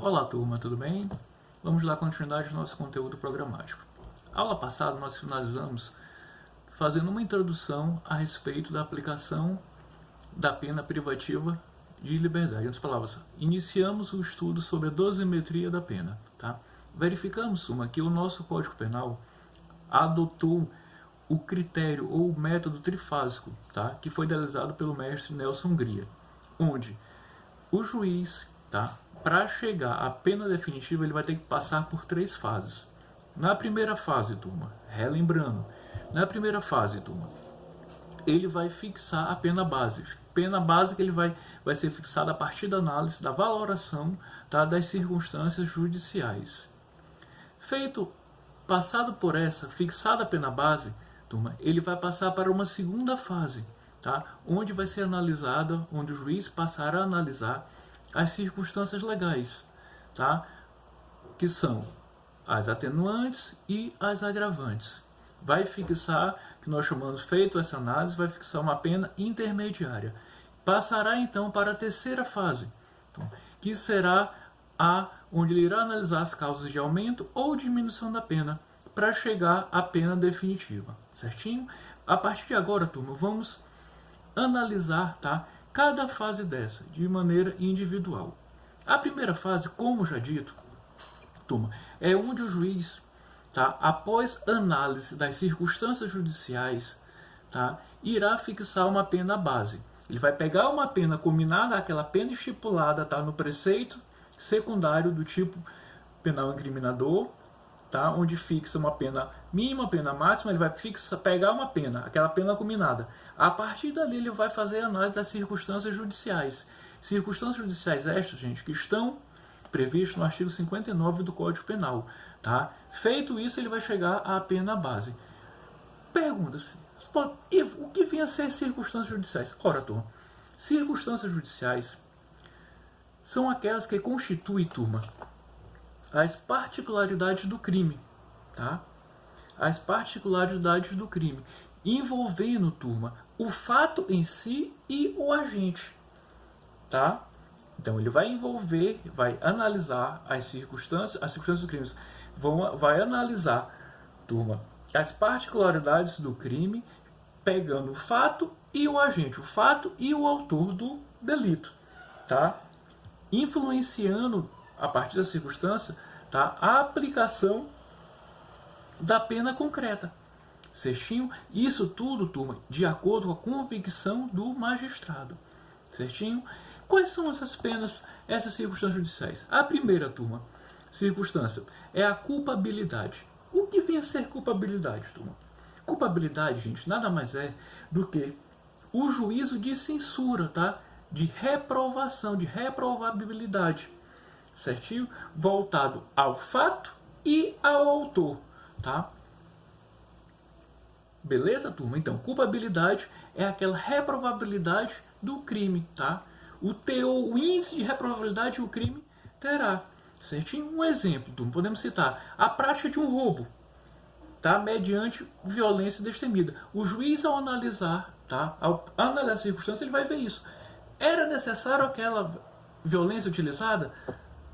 Olá turma, tudo bem? Vamos dar continuidade ao nosso conteúdo programático. Aula passada nós finalizamos fazendo uma introdução a respeito da aplicação da pena privativa de liberdade. Em outras palavras, iniciamos o estudo sobre a dosimetria da pena. Tá? Verificamos, turma, que o nosso Código Penal adotou o critério ou o método trifásico, tá? Que foi idealizado pelo mestre Nelson Hungria, onde o juiz, tá, para chegar à pena definitiva, ele vai ter que passar por 3 fases. Na primeira fase, turma, relembrando, na primeira fase, turma, ele vai fixar a pena base. Pena base que ele vai ser fixada a partir da análise, da valoração, tá, das circunstâncias judiciais. Passado por essa, fixada a pena base, turma, ele vai passar para uma segunda fase, tá, onde vai ser analisada, onde o juiz passará a analisar as circunstâncias legais, tá, que são as atenuantes e as agravantes. Vai fixar, que nós chamamos, feito essa análise, vai fixar uma pena intermediária. Passará então para a terceira fase, que será a onde ele irá analisar as causas de aumento ou diminuição da pena para chegar à pena definitiva, certinho? A partir de agora, turma, vamos analisar, tá, cada fase dessa de maneira individual. A primeira fase, como já dito, turma, é onde o juiz, tá, após análise das circunstâncias judiciais, tá, irá fixar uma pena base. Ele vai pegar uma pena combinada àquela pena estipulada, tá, no preceito secundário do tipo penal incriminador, tá, onde fixa uma pena mínima, pena máxima. Ele vai pegar uma pena, aquela pena combinada. A partir dali ele vai fazer a análise das circunstâncias judiciais. Circunstâncias judiciais estas, gente, que estão previstas no artigo 59 do Código Penal. Tá? Feito isso, ele vai chegar à pena base. Pergunta-se, o que vinha a ser circunstâncias judiciais? Ora, turma, circunstâncias judiciais são aquelas que constituem, turma, as particularidades do crime, tá? As particularidades do crime, envolvendo, turma, o fato em si e o agente, tá? Então ele vai envolver, vai analisar as circunstâncias dos crimes, vai analisar, turma, as particularidades do crime, pegando o fato e o agente, o fato e o autor do delito, tá? Influenciando, a partir da circunstância, tá, a aplicação da pena concreta. Certinho? Isso tudo, turma, de acordo com a convicção do magistrado. Certinho? Quais são essas penas, essas circunstâncias judiciais? A primeira, turma, circunstância é a culpabilidade. O que vem a ser culpabilidade, turma? Culpabilidade, gente, nada mais é do que o juízo de censura, tá? De reprovação, de reprovabilidade, certinho? Voltado ao fato e ao autor, tá? Beleza, turma? Então, culpabilidade é aquela reprovabilidade do crime, tá? O índice de reprovabilidade que o crime terá, certinho? Um exemplo, turma, podemos citar a prática de um roubo, tá? Mediante violência destemida. O juiz, ao analisar, tá? Ao analisar as circunstâncias, ele vai ver isso. Era necessário aquela violência utilizada?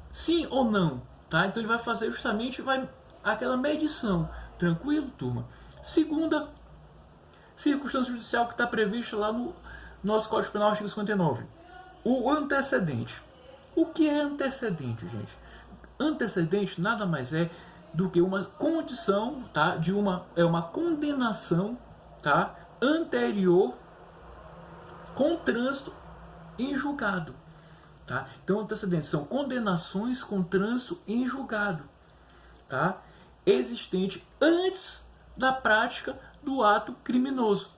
Sim ou não? Tá? Então ele vai fazer justamente aquela medição. Tranquilo, turma? Segunda circunstância judicial que está prevista lá no nosso Código Penal, artigo 59. O antecedente. O que é antecedente, gente? Antecedente nada mais é do que uma condição, tá, é uma condenação, tá, anterior com trânsito em julgado, tá? Então, antecedentes são condenações com trânsito em julgado, tá? Existente antes da prática do ato criminoso.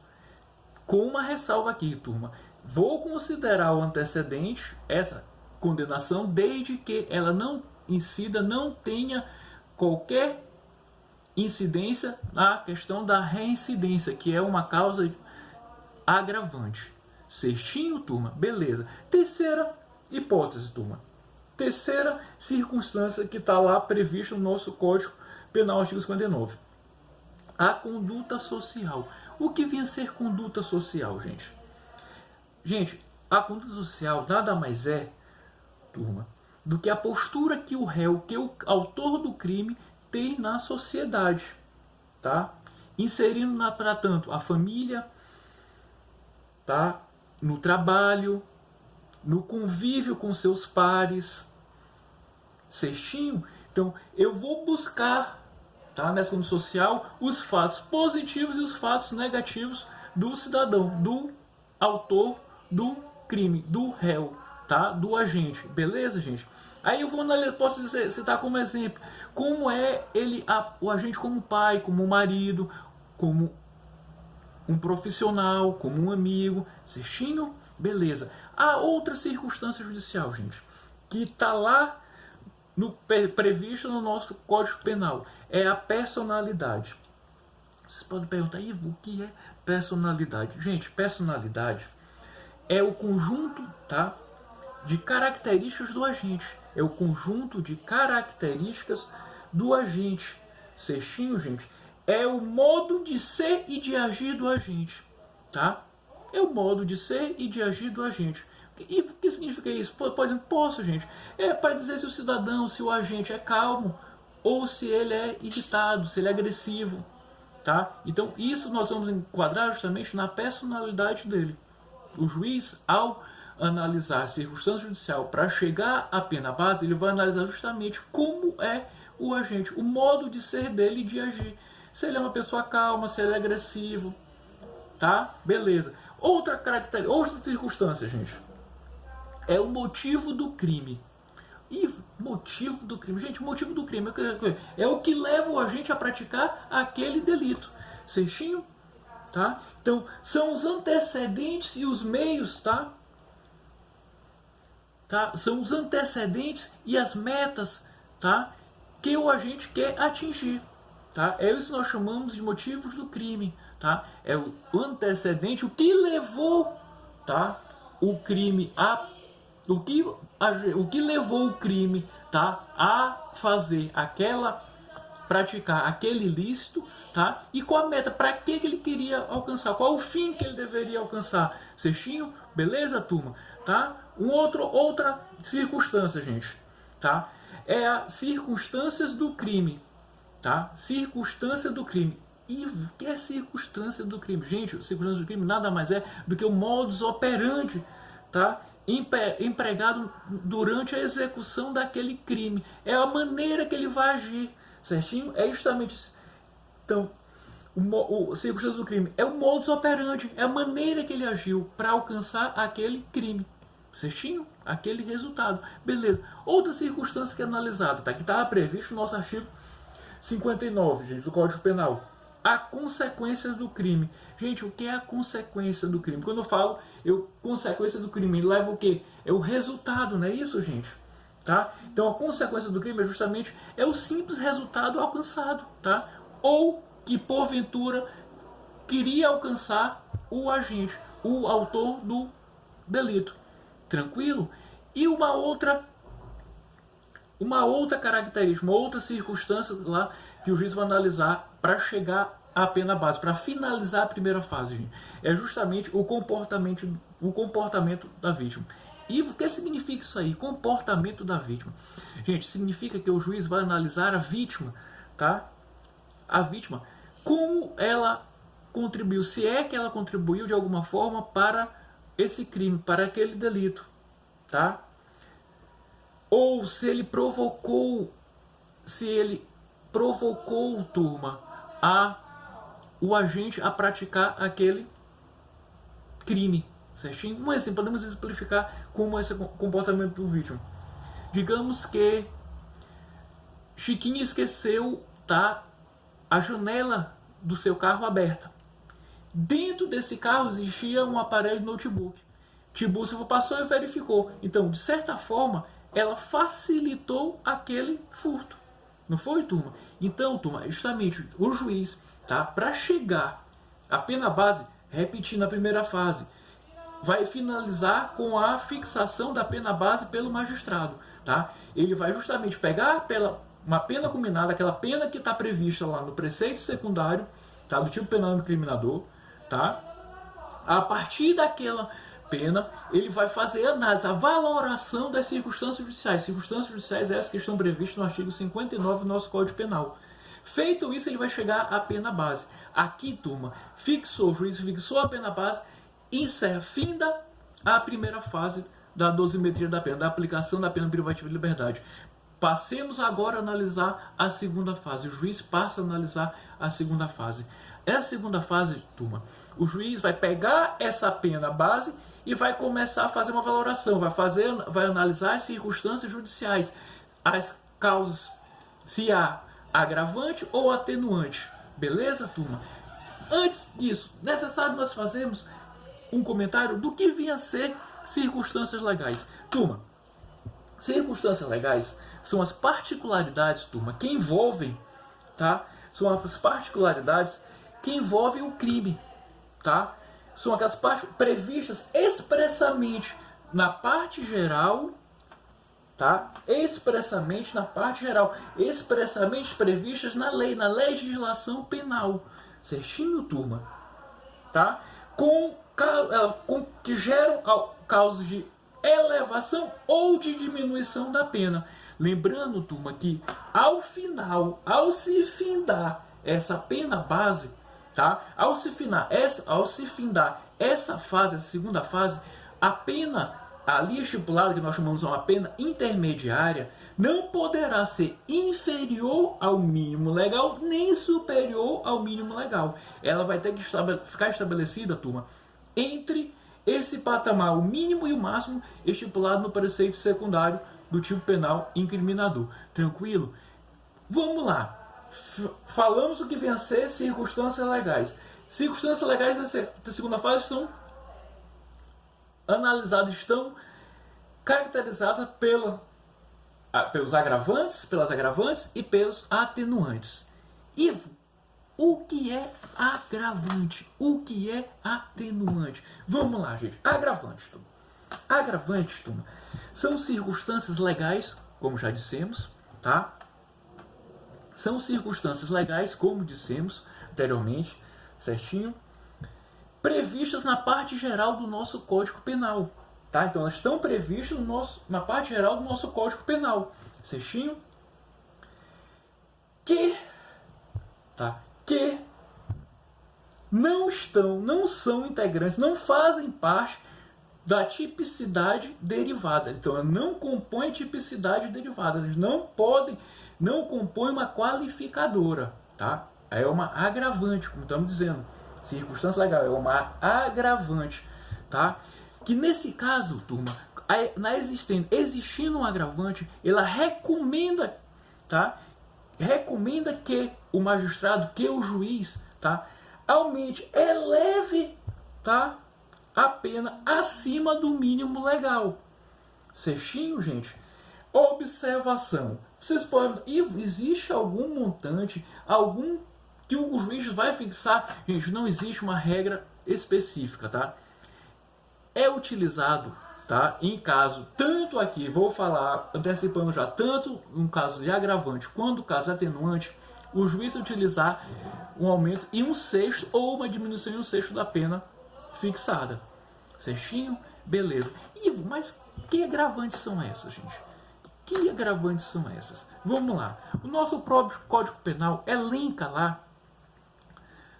Com uma ressalva aqui, turma. Vou considerar o antecedente, essa condenação, desde que ela não incida, não tenha qualquer incidência na questão da reincidência, que é uma causa agravante. Certinho, turma? Beleza. Terceira hipótese, turma. Terceira circunstância que está lá prevista no nosso Código Penal, artigo 59. A conduta social. O que vinha a ser conduta social, gente? Gente, a conduta social nada mais é, turma, do que a postura que o réu, que o autor do crime tem na sociedade, tá? Inserindo para tanto a família, tá? No trabalho, no convívio com seus pares, certinho? Então, eu vou buscar, tá, nessa condição social, os fatos positivos e os fatos negativos do cidadão, do autor do crime, do réu, tá? Do agente, beleza, gente? Aí eu vou analisar, posso citar como exemplo como é ele, o agente como pai, como marido, como um profissional, como um amigo, certinho? Beleza. Há outra circunstância judicial, gente, que está lá previsto no nosso Código Penal, é a personalidade. Vocês podem perguntar, Ivo, o que é personalidade? Gente, personalidade é o conjunto, tá, de características do agente. É o conjunto de características do agente. Certinho, gente? É o modo de ser e de agir do agente, tá? É o modo de ser e de agir do agente. E o que significa isso? Por exemplo, posso, gente, é para dizer se o cidadão, se o agente é calmo ou se ele é irritado, se ele é agressivo, tá? Então, isso nós vamos enquadrar justamente na personalidade dele. O juiz, ao analisar a circunstância judicial para chegar à pena base, ele vai analisar justamente como é o agente, o modo de ser dele e de agir. Se ele é uma pessoa calma, se ele é agressivo, tá? Beleza. Outra característica, outra circunstância, gente, é o motivo do crime. E motivo do crime, gente, o motivo do crime é o que leva o agente a praticar aquele delito. Certinho? Tá? Então, são os antecedentes e os meios, tá? São os antecedentes e as metas, tá, que o agente quer atingir, tá? É isso que nós chamamos de motivos do crime, tá? É o antecedente, o que levou, tá, o crime o que levou o crime, tá, a fazer praticar aquele ilícito, tá? E qual a meta, para que ele queria alcançar, qual o fim que ele deveria alcançar. Certinho? Beleza, turma? Tá? Outra circunstância, gente, tá? É as circunstâncias do crime, tá? Circunstância do crime. E o que é circunstância do crime? Gente, circunstância do crime nada mais é do que o modus operandi, tá, empregado durante a execução daquele crime. É a maneira que ele vai agir, certinho? É justamente isso. Então, o circunstância do crime é o modus operandi, é a maneira que ele agiu para alcançar aquele crime, certinho? Aquele resultado. Beleza. Outra circunstância que é analisada, tá? Que estava previsto no nosso artigo 59, gente, do Código Penal. A consequência do crime. Gente, o que é a consequência do crime? Quando eu falo consequência do crime, leva o quê? É o resultado, não é isso, gente? Tá? Então a consequência do crime é justamente o simples resultado alcançado, tá? Ou que porventura queria alcançar o agente, o autor do delito. Tranquilo? E uma outra característica, uma outra circunstância lá que o juiz vai analisar para chegar à pena base, para finalizar a primeira fase, gente, é justamente o comportamento da vítima. E o que significa isso aí? Comportamento da vítima. Gente, significa que o juiz vai analisar a vítima, tá? A vítima, como ela contribuiu, se é que ela contribuiu de alguma forma para esse crime, para aquele delito, tá? Ou se ele provocou, turma, o agente a praticar aquele crime, certinho? Um exemplo, podemos exemplificar como esse comportamento do vítima. Digamos que Chiquinho esqueceu, tá, a janela do seu carro aberta. Dentro desse carro existia um aparelho notebook. Tiburcio passou e verificou. Então, de certa forma, ela facilitou aquele furto. Não foi, turma? Então, turma, justamente o juiz, tá, para chegar à pena base, repetindo a primeira fase, vai finalizar com a fixação da pena base pelo magistrado, tá? Ele vai justamente pegar uma pena combinada, aquela pena que está prevista lá no preceito secundário, tá, do tipo penal incriminador, tá? A partir daquela pena, ele vai fazer análise, a valoração das circunstâncias judiciais. Circunstâncias judiciais essas que estão previstas no artigo 59 do nosso Código Penal. Feito isso, ele vai chegar à pena base. Aqui, turma, o juiz fixou a pena base, encerra, finda a primeira fase da dosimetria da pena, da aplicação da pena privativa de liberdade. Passemos agora a analisar a segunda fase. O juiz passa a analisar a segunda fase. Essa segunda fase, turma, o juiz vai pegar essa pena base e vai começar a fazer uma valoração, vai analisar as circunstâncias judiciais, as causas, se há agravante ou atenuante. Beleza, turma? Antes disso, necessário nós fazermos um comentário do que vinha a ser circunstâncias legais. Turma, circunstâncias legais são as particularidades, turma, que envolvem, tá? São as particularidades que envolvem o crime, tá? São aquelas partes previstas expressamente na parte geral, tá? Expressamente na parte geral, expressamente previstas na lei, na legislação penal, certinho, turma, tá? Que geram causas de elevação ou de diminuição da pena. Lembrando, turma, que ao final, ao se findar essa pena base, tá? Ao se findar essa fase, essa segunda fase, a pena ali estipulada, que nós chamamos de uma pena intermediária, não poderá ser inferior ao mínimo legal, nem superior ao mínimo legal. Ela vai ter que ficar estabelecida, turma, entre esse patamar, o mínimo e o máximo, estipulado no preceito secundário do tipo penal incriminador. Tranquilo? Vamos lá. Falamos o que vem a ser circunstâncias legais. Circunstâncias legais da segunda fase estão analisadas, estão caracterizadas pelos agravantes, pelas agravantes e pelos atenuantes. Ivo, o que é agravante? O que é atenuante? Vamos lá, gente. Agravantes, turma. Agravantes, turma, são circunstâncias legais, como já dissemos, tá? São circunstâncias legais, como dissemos anteriormente, certinho? Previstas na parte geral do nosso Código Penal, tá? Então elas estão previstas na parte geral do nosso Código Penal, certinho? Que não são integrantes, não fazem parte da tipicidade derivada. Então, ela não compõe tipicidade derivada. Eles não compõem uma qualificadora, tá? É uma agravante, como estamos dizendo. Circunstância legal, é uma agravante, tá? Que nesse caso, turma, existindo um agravante, ela recomenda, tá? Recomenda que o magistrado, que o juiz, tá? eleve, tá? A pena acima do mínimo legal. Certinho, gente? Observação. Vocês podem... Existe algum montante, que o juiz vai fixar? Gente, não existe uma regra específica, tá? É utilizado, tá? Em caso, tanto aqui, vou falar, antecipando já, tanto no caso de agravante quanto no caso de atenuante, o juiz utilizar um aumento em 1/6 ou uma diminuição em 1/6 da pena fixada. Certinho? Beleza. Ivo, mas que agravantes são essas, gente? Que agravantes são essas? Vamos lá. O nosso próprio Código Penal elenca lá,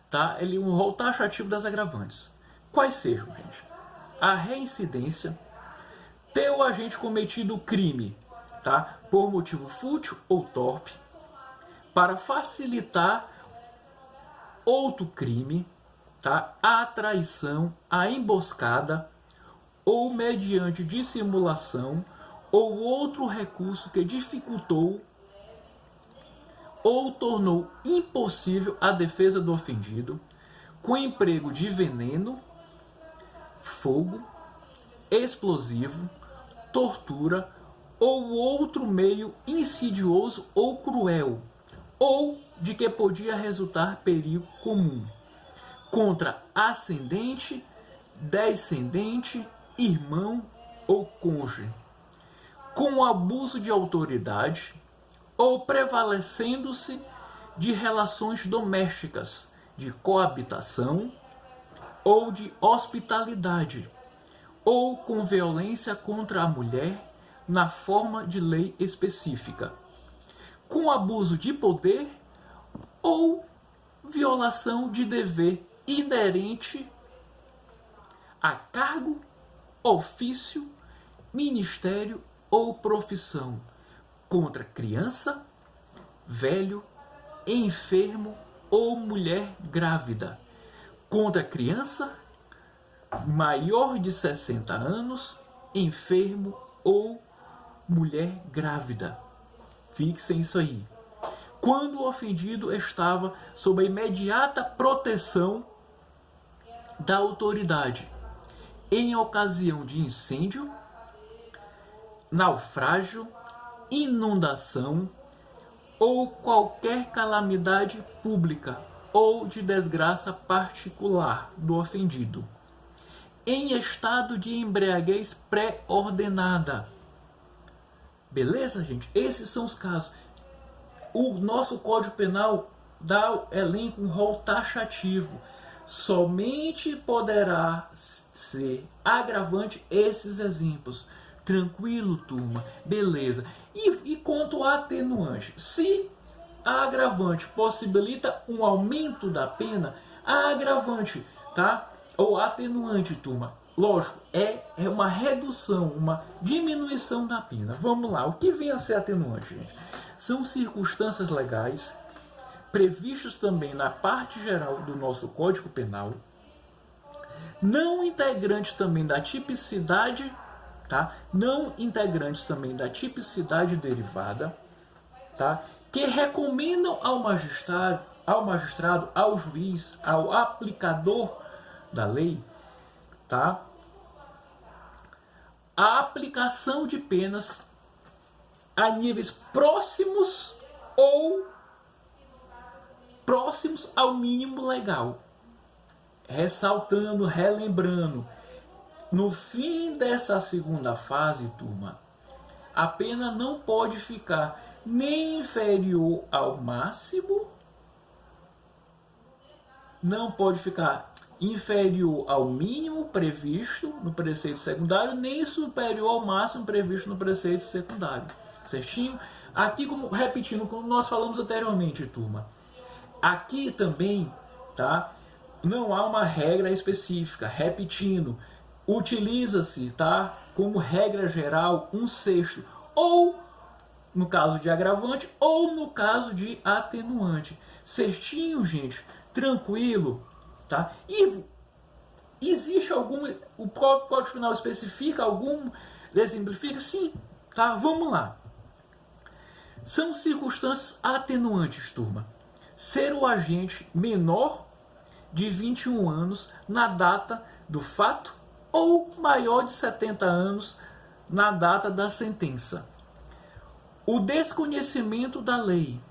tá? Um rol taxativo das agravantes. Quais sejam, gente? A reincidência, ter o agente cometido o crime, tá? Por motivo fútil ou torpe, para facilitar outro crime, tá? A traição, a emboscada, ou mediante dissimulação, ou outro recurso que dificultou ou tornou impossível a defesa do ofendido, com emprego de veneno, fogo, explosivo, tortura ou outro meio insidioso ou cruel, ou de que podia resultar perigo comum, contra ascendente, descendente, irmão ou cônjuge, com abuso de autoridade ou prevalecendo-se de relações domésticas, de coabitação ou de hospitalidade, ou com violência contra a mulher na forma de lei específica, com abuso de poder ou violação de dever inerente a cargo, ofício, ministério ou profissão, contra criança, velho, enfermo ou mulher grávida, contra criança maior de 60 anos, enfermo ou mulher grávida. Fixem isso aí. Quando o ofendido estava sob a imediata proteção da autoridade, em ocasião de incêndio, naufrágio, inundação ou qualquer calamidade pública ou de desgraça particular do ofendido, em estado de embriaguez pré-ordenada. Beleza, gente? Esses são os casos. O nosso Código Penal dá ao elenco um rol taxativo. Somente poderá ser agravante esses exemplos. Tranquilo, turma? Beleza. E quanto ao atenuante? Se a agravante possibilita um aumento da pena, a agravante, tá? Ou atenuante, turma, lógico, é uma redução, uma diminuição da pena. Vamos lá, o que vem a ser atenuante, gente? São circunstâncias legais, previstas também na parte geral do nosso Código Penal, não integrantes também da tipicidade, tá? Não integrantes também da tipicidade derivada, tá? Que recomendam ao magistrado, ao juiz, ao aplicador da lei, tá? A aplicação de penas a níveis próximos ou próximos ao mínimo legal. Ressaltando, relembrando, no fim dessa segunda fase, turma, a pena não pode ficar nem inferior ao máximo, não pode ficar inferior ao mínimo previsto no preceito secundário, nem superior ao máximo previsto no preceito secundário. Certinho? Aqui, repetindo, como nós falamos anteriormente, turma, aqui também, tá? Não há uma regra específica. Repetindo, utiliza-se, tá? Como regra geral, 1/6, ou no caso de agravante, ou no caso de atenuante. Certinho, gente? Tranquilo, tá? E existe algum... O próprio Código Penal especifica algum... Exemplifica? Sim, tá? Vamos lá. São circunstâncias atenuantes, turma. Ser o agente menor de 21 anos na data do fato ou maior de 70 anos na data da sentença. O desconhecimento da lei.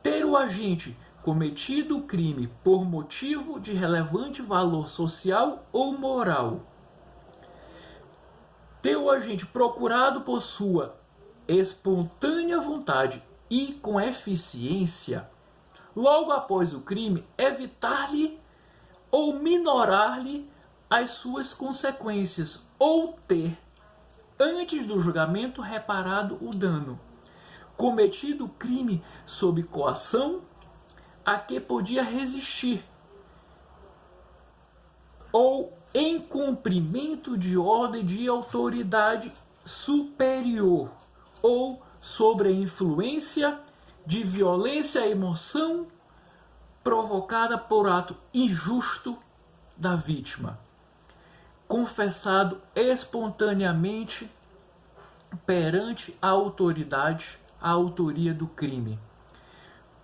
Ter o agente cometido o crime por motivo de relevante valor social ou moral. Ter o agente procurado por sua espontânea vontade e com eficiência, logo após o crime, evitar-lhe ou minorar-lhe as suas consequências, ou ter, antes do julgamento, reparado o dano. Cometido o crime sob coação a que podia resistir, ou em cumprimento de ordem de autoridade superior, ou sobre a influência de violência e emoção provocada por ato injusto da vítima, confessado espontaneamente perante a autoridade a autoria do crime,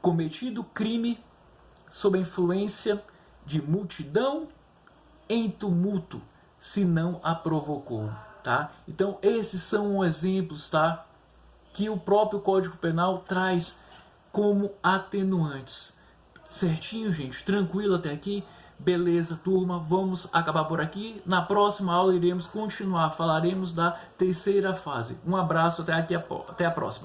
cometido crime sob a influência de multidão em tumulto, se não a provocou, tá? Então esses são exemplos, tá, que o próprio Código Penal traz como atenuantes. Certinho, gente? Tranquilo até aqui? Beleza, turma, vamos acabar por aqui. Na próxima aula iremos continuar, falaremos da terceira fase. Um abraço, até a próxima.